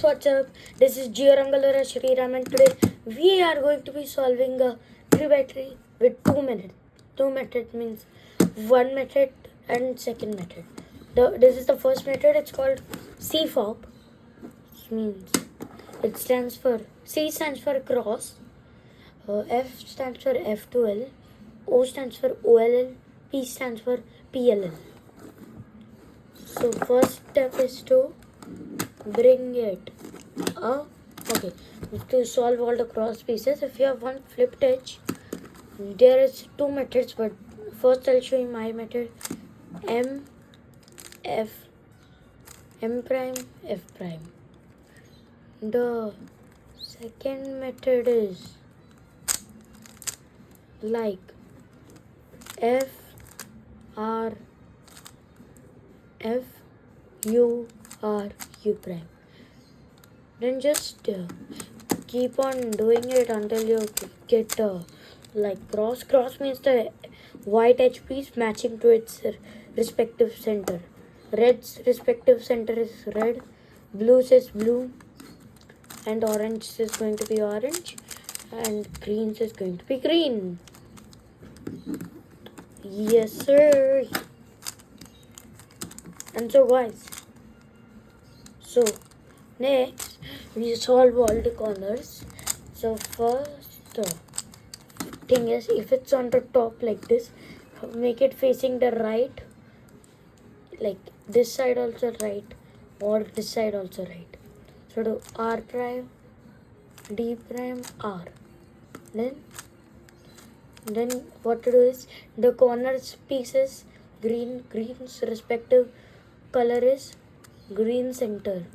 guys, what's up? This is Giarangalora Shriram and today we are going to be solving a 3 by 3 with 2 methods. 2 method means one method and second method. This is the first method, it's called CFOP. Which means it stands for, C stands for cross, F stands for F2L, O stands for OLL, P stands for PLL. So first step is to bring it up. Okay, to solve all the cross pieces, if you have one flipped edge, there is two methods, but first I'll show you my method. M prime, F prime. The second method is like F R F U R U prime. Then just keep on doing it until you get like cross. Cross means the white edge piece matching to its respective center. Red's respective center is red, blue's is blue, and orange is going to be orange, and green's is going to be green. Yes, sir. And so guys, so next we solve all the corners. So first thing is, if it's on the top like this, make it facing the right, like this side also right or this side also right. So do R prime, D prime, R. Then what to do is, the corners pieces green's respective color is green center,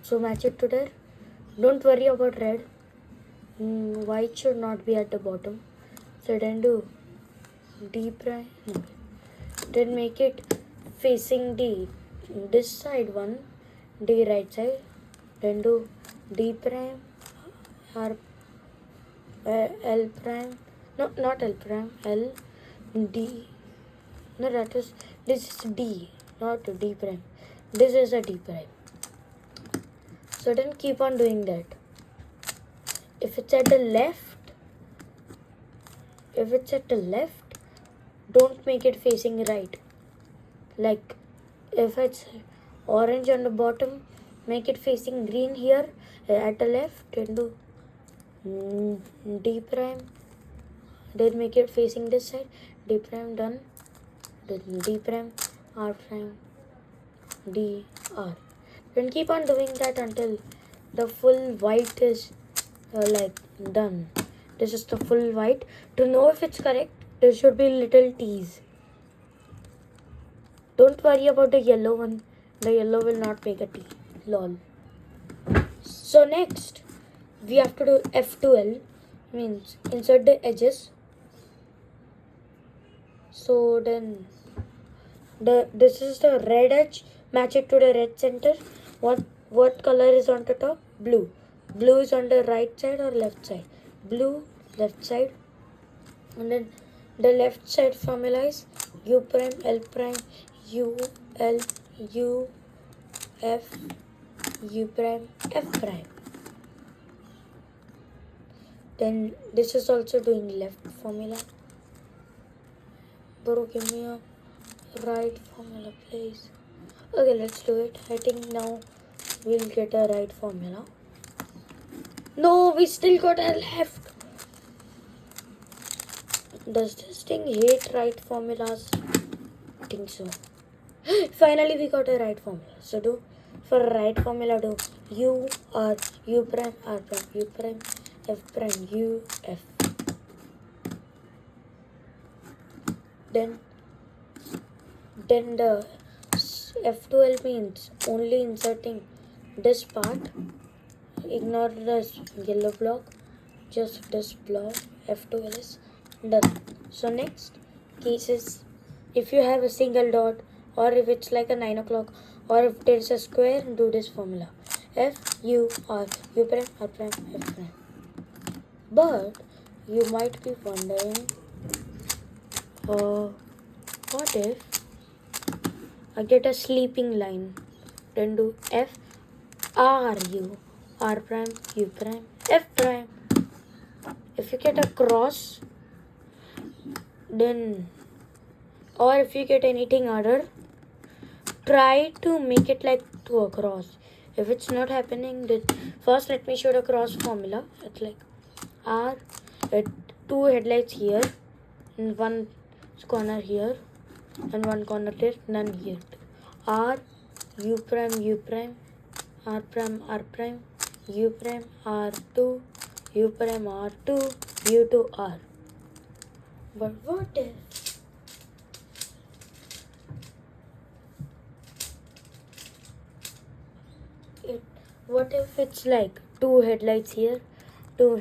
so match it to there. Don't worry about red. White should not be at the bottom, so then do D prime. Then make it facing D, this side one, D right side. Then do D prime, R, L prime. No, not L prime. L, D. No, this is D, not D prime. This is a D prime. So then keep on doing that. If it's at the left, don't make it facing right. Like if it's orange on the bottom, make it facing green here at the left, and do D prime. Then make it facing this side, D prime, done. Then D prime, R prime, D, R. Then keep on doing that until the full white is like done. This is the full white. To know if it's correct, there should be little T's. Don't worry about the yellow one. The yellow will not make a T. Lol. So next, we have to do F2L. Means insert the edges. So then this is the red edge, match it to the red center. What color is on the top? Blue. Blue is on the right side or left side? Blue, left side. And then the left side formula is U prime, L prime, U, L, U, F, U prime, F prime. Then this is also doing left formula. Bro, give me a right formula, please. Okay, let's do it. I think now we'll get a right formula. No, we still got a left. Does this thing hate right formulas? I think so. Finally, we got a right formula. So do, for right formula, do U, R, U prime, R prime, U prime, F prime, U, F. Then the F2L means only inserting this part. Ignore this yellow block, just this block. F2L is done. So next case is, if you have a single dot, or if it's like a 9 o'clock, or if there's a square, do this formula. F, U, R, U prime, R prime, F prime. But you might be wondering, what if I get a sleeping line? Then do F, R U, R prime, U prime, F prime. If you get a cross, then, or if you get anything other, try to make it like to a cross. If it's not happening, then first let me show the cross formula. It's like R, two headlights here, and one corner here, and one corner there, none here. R, U prime, U prime, R prime, R prime, U prime, R2, U prime, R2, U2, R. But what if it's like two headlights here, two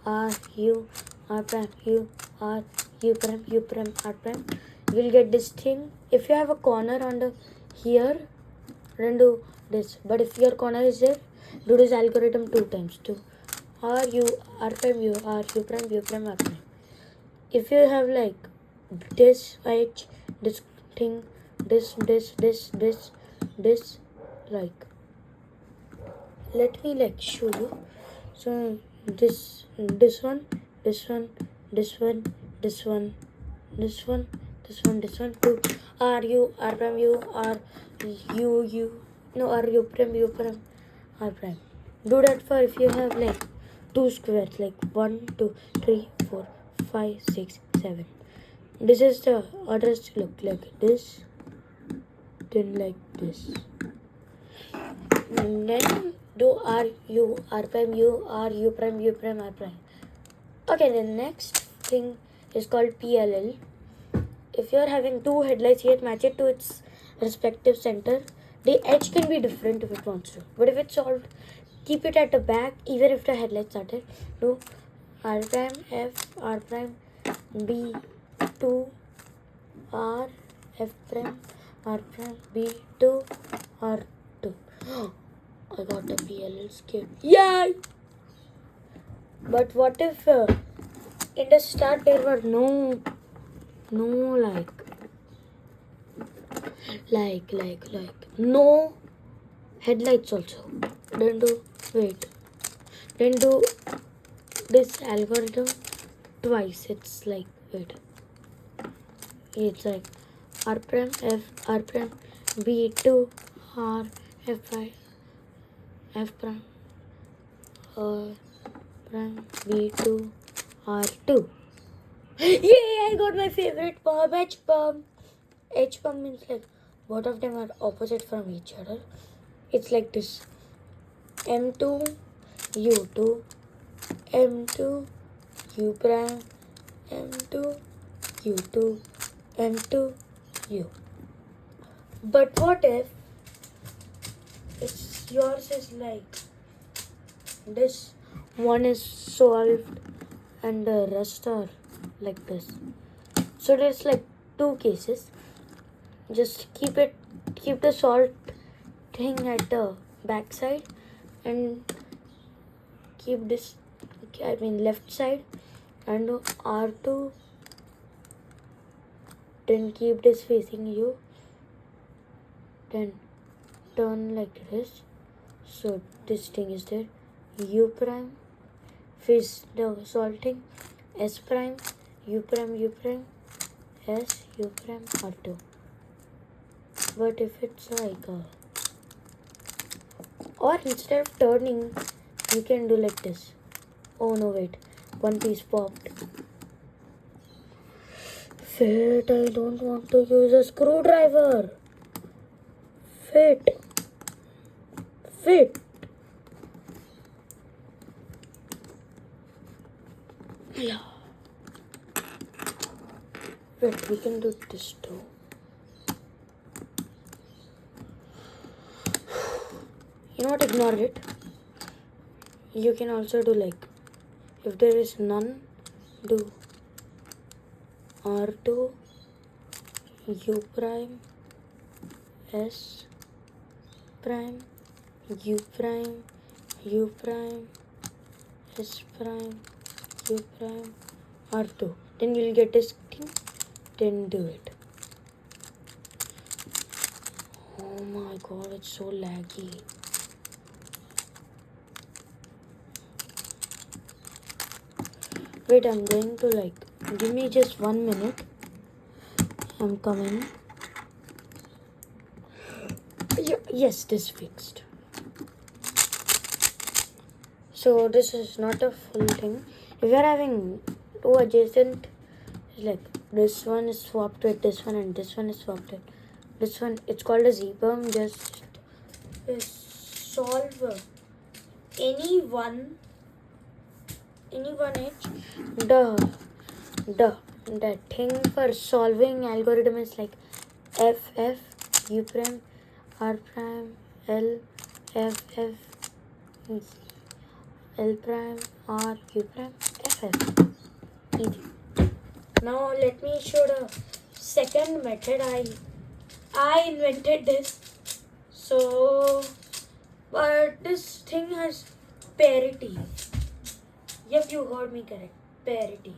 R, U, R prime, U, R, U prime, U prime, R prime. You will get this thing. If you have a corner on the here, then do this. But if your corner is there, do this algorithm 2 times. 2 R, U, R prime, U, R, U prime, U prime, R prime. If you have like this H, this thing, this, like, let me like show you. So this one, this one, this one, this one, this one, two R U, R prime, U, R, U, no, R, U prime, R prime. Do that for if you have like two squares, like 1, 2, 3, 4, 5, 6, 7. This is the others look like this, then like this. And then do R U, R prime, U, R, U prime, R prime. Okay, the next thing is called PLL. If you are having two headlights here, match it to its respective center. The edge can be different if it wants to. But if it's solved, keep it at the back, even if the headlights are there. Do R prime, F, R prime, B, 2, R, F prime, R prime, B, 2, R, 2. I got the PLL scared. Yay! But what if in the start there were no no headlights also. Then do this algorithm twice. It's like it's like R prime, F, R prime, B, 2, R, F prime, F prime, R prime, B, 2, R, 2. Yay! I got my favorite pump, H pump. H pump means like both of them are opposite from each other. It's like this: M2, U2, M2, U prime, M2, U2, M2, U. But what if yours is like this? One is solved and the rest are like this. So there's like two cases. Just keep the solved thing at the back side and keep this, left side, and do R2, then keep this facing you, then turn like this. So this thing is there. U prime, face the solving, S prime, U prime, S, U prime, R2. But if it's like or instead of turning, you can do like this. Oh no, wait, one piece popped. Fit, I don't want to use a screwdriver. Fit. Yeah. Wait, we can do this too. You know what, ignore it. You can also do like, if there is none, do R2, U prime, S prime, U prime, S prime, U prime, R2. Then you'll get this thing. Then do it. Oh my god, it's so laggy. Wait, I'm going to give me just 1 minute. I'm coming. Yes, this fixed. So this is not a full thing. If you're having two adjacent, this one is swapped with this one and this one is swapped with this one. It's called a z-perm. Just solve any one edge. The thing for solving algorithm is like f u prime r prime l f l prime r u prime f. Easy. Now let me show the second method. I invented this. So, but this thing has parity. Yep, you heard me correct. Parity.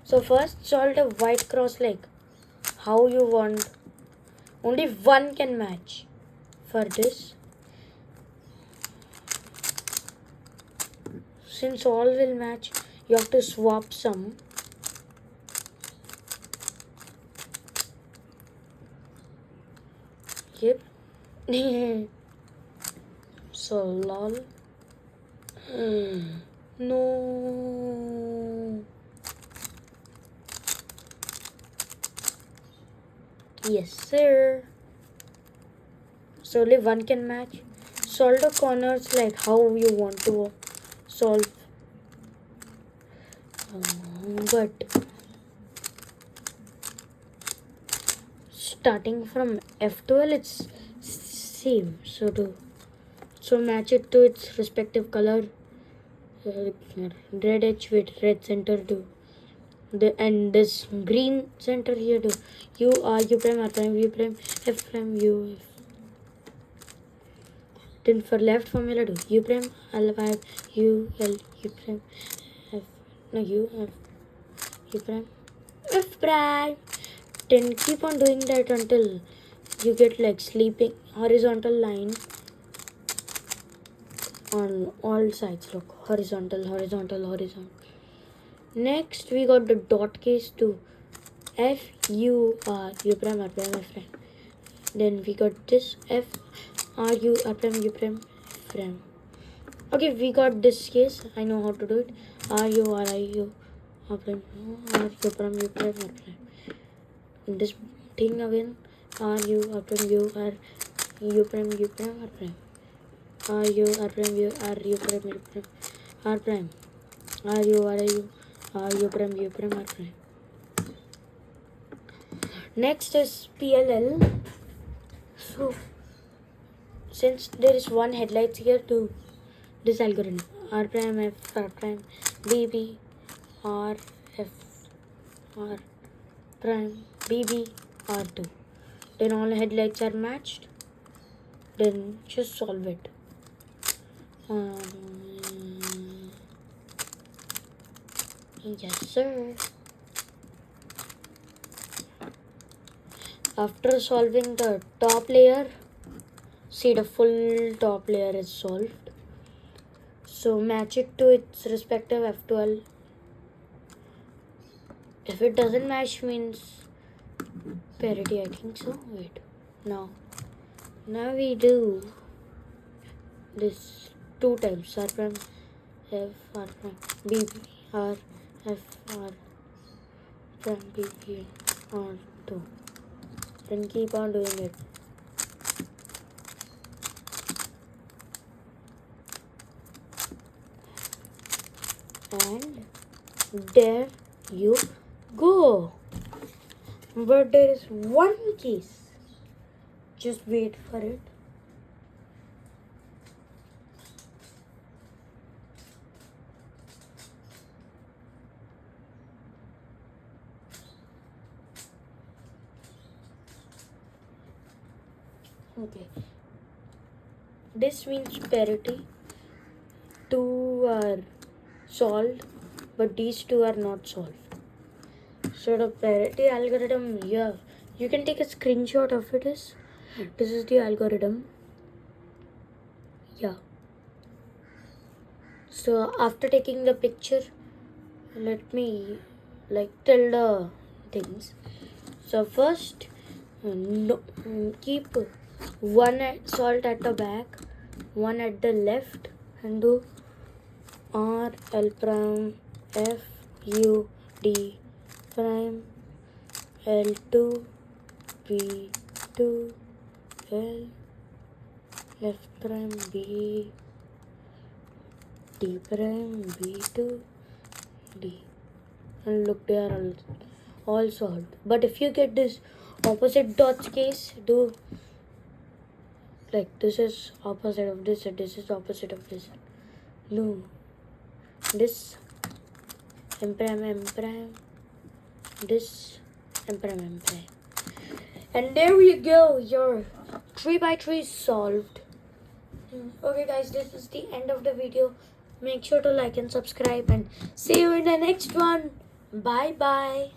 So first solve the white cross like how you want. Only one can match. For this, since all will match, you have to swap some. Yep. So lol. No. Yes, sir. So only one can match. Solve the corners like how you want to solve. But starting from F12, it's same. So match it to its respective color. Red edge with red center to and this green center here to u r u prime r prime u prime f prime u f. Then for left formula do u prime l prime u l u prime f no u f u prime f prime. Then keep on doing that until you get like sleeping horizontal line on all sides. Look, horizontal. Next we got the dot case to f u r u prime r prime f prime. Then we got this f r u r prime u prime f prime. Okay, we got this case. I know how to do it. R u r I u r prime r u prime u prime r prime. And this thing again. R u r prime u r u prime r prime. R u r prime u r u prime r prime. R u r I u r u prime r prime. Next is PLL. So since there is one headlights here to this algorithm, r prime f r prime bb r f r prime bb r2. Then all headlights are matched. Then just solve it. Yes, sir. After solving the top layer, see the full top layer is solved. So match it to its respective F12. If it doesn't match, means parity, I think so. Wait, now we do this 2 times. R prime f r prime bb r f r prime bb r2. Then keep on doing it. And there you go. But there is one case. Just wait for it. Okay. This means parity. 2 are solved, but these 2 are not solved. So the parity algorithm here, you can take a screenshot of it. This is the algorithm. Yeah. So after taking the picture, let me tell the things. So first, keep one salt at the back, one at the left, and do R L prime F U D prime L 2 B 2 L F prime B D prime B 2 D, and look, they are all solved. But if you get this opposite dots case, do this is opposite of this and this is opposite of this. No, this M prime, this M prime. And there we go, your 3x3 solved. Okay guys, this is the end of the video. Make sure to like and subscribe, and see you in the next one. Bye bye.